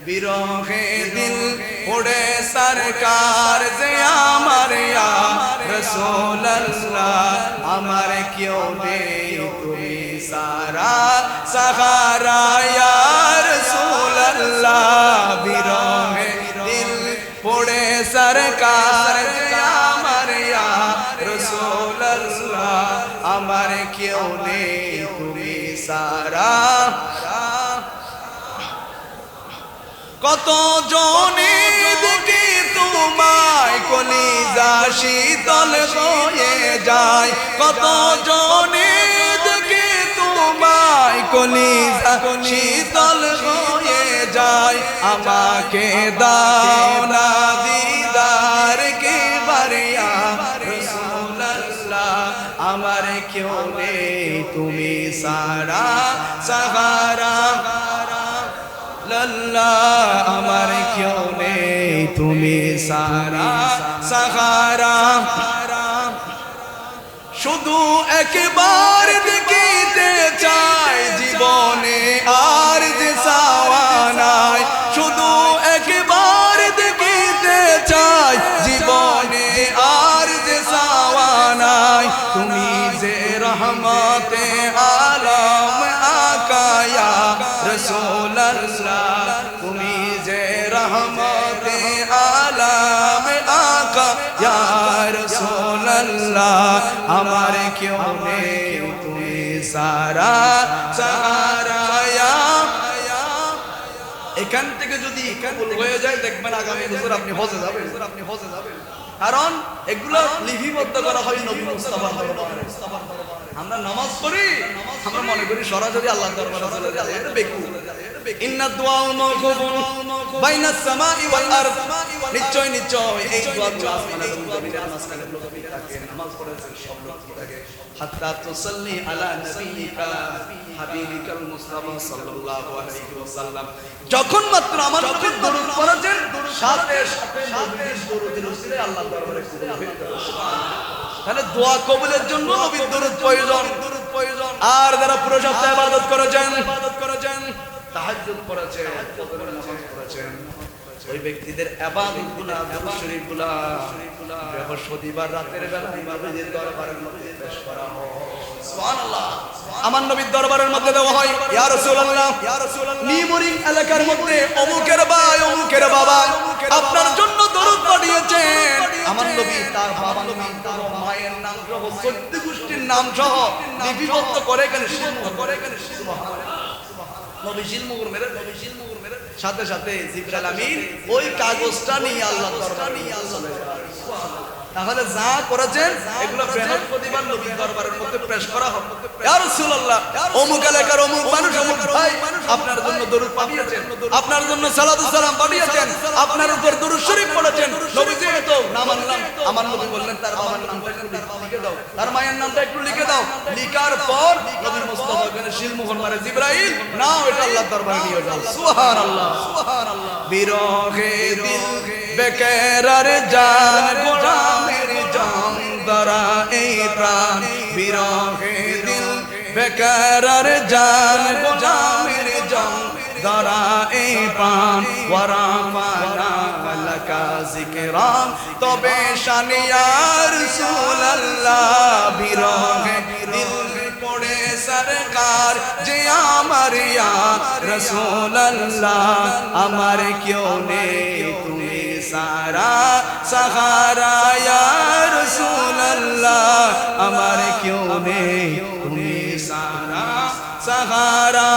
বিরহে দিল ওড়ে সরকার যে আমার ইয়া রাসূলুল্লাহ আমার কেউ নেই তুমি সারা সাহারা ইয়া রাসূলুল্লাহ বিরহে দিল ওড়ে সরকার যে আমার ইয়া রাসূলুল্লাহ আমার কেউ নেই তুমি সারা কত জনে দেখি তোমায় কলিজা শীতল হয়ে যায় কত জনে দেখি তোমায় কলিজা শীতল হয়ে যায় আমাকে দাও না দিদার কে বারিয়া রাসূলুল্লাহ আমার কেউ নেই তুমি সারা সাহারা আল্লাহ আমার কেউ নেই তুমি সারা সাহারা শুধু একবার দেখিতে চাই জীবনে আর যে চাওয়া নাই শুধু একবার দেখিতে চাই জীবনে আর যে চাওয়া নাই তুমি যে রহমতে আলম আকায়া রাসূলুল্লাহ তুমি যে রহমতে আলম আকা ইয়া রাসূলুল্লাহ আমার কেউ নেই তুমি সারা সাহারা ইয়া এখান থেকে যদি কবুল হয়ে যায় দেখবেন আগামী বছর আপনি হজে যাবেন কারণ এগুলো লিপিবদ্ধ করা হয় নবী মুস্তাফার দরবারে আমরা নামাজ পড়ি আমরা মনে করি সরাসরি আল্লাহর দরবারে চলে যায় এটা বেকুল ইন্না দুআ মাওকুবুন বাইনাস সামাই ওয়াল আরদ নিশ্চয় এই দোয়াগুলো আসমান এবং জমিনের মাঝখানে লুকিয়ে থাকে নামাজ পড়েছেন সব লুকিয়ে থাকে হাত্তা তুসাল্লি আলা নবিয়িকা হাবিবিকাল মুস্তাফা সাল্লাল্লাহু আলাইহি ওয়াসাল্লাম যখন মাত্র আমার নবীর দরুদ পড়েছেন সাথে সাথে নবীর দরুদের উসিলায় আল্লাহর দরবারে কবুল হয়ে গেল সুবহানাল্লাহ তাহলে দোয়া কবুলের জন্য নবীর দরুদ প্রয়োজন আর যারা পুরো সপ্তাহ ইবাদত করেছেন তাহাজ্জুদ করেছেন ফজরের নামাজ পড়েছেন ওই ব্যক্তিদের ইবাদতগুলো দরুদ শরীফগুলো বৃহস্পতিবার রাতের বেলা নবীর দরবারের মধ্যে পেশ করা হয় সুবহানাল্লাহ আমার নবীর দরবারের মধ্যে দেওয়া হয় ইয়া রাসূলুল্লাহ নিমরিং এলাকার মধ্যে অমুকের ভাই অমুকের বাবা আপনার জন্য দরুদ পাঠিয়েছেন আমার নবী তার বাবার নাম তার মায়ের নাম সহ 14 গোষ্ঠীর নাম সহ লিপিবদ্ধ করে গেলেন সুবহানাল্লাহ নবী শিলমুগুর মেরে সাথে সাথে জিবরাইল আমিন ওই কাগজটা নিয়ে আল্লাহর দরবারে নিয়ে চলে যায় তাহলে যা করেছেন এগুলো বৃহস্পতিবার নবীর দরবারের মধ্যে পেশ করা হবে ইয়া রাসূলুল্লাহ অমুক এলাকার অমুক মানুষ অমুক ভাই আপনার জন্য দরুদ পাঠিয়েছেন আপনার জন্য সালাতু সালাম পাঠিয়েছেন আপনার উপর দরুদ শরীফ পড়েছেন নবীজি তো নাম আনলাম আমার নবী বললেন তার বাবার নামটা একটু লিখে দাও তার মায়ের নামটা একটু লিখে দাও লিখার পর নবী মুস্তাফা ওখানে শিলমোহর মারে জিবরাইল নাও এটা আল্লাহর দরবারে নিয়ে যাও সুবহানাল্লাহ বিরহে দিল বেকারার জান গোলামের জান দরা এই প্রাণ বিরহে দিল বেকারার জান গোলামের জান দরা এই প্রাণ ওয়ারাফানা লাকা যিকরাম তবে শান ইয়া রাসূলুল্লাহ বিরহে দিল পড়ে সরকার যে আমার ইয়া রাসূলুল্লাহ আমার কেউ নেই তুমি সারা সাহারা ইয়া রাসূলুল্লাহ আমার কেউ নেই তুমি সারা সাহারা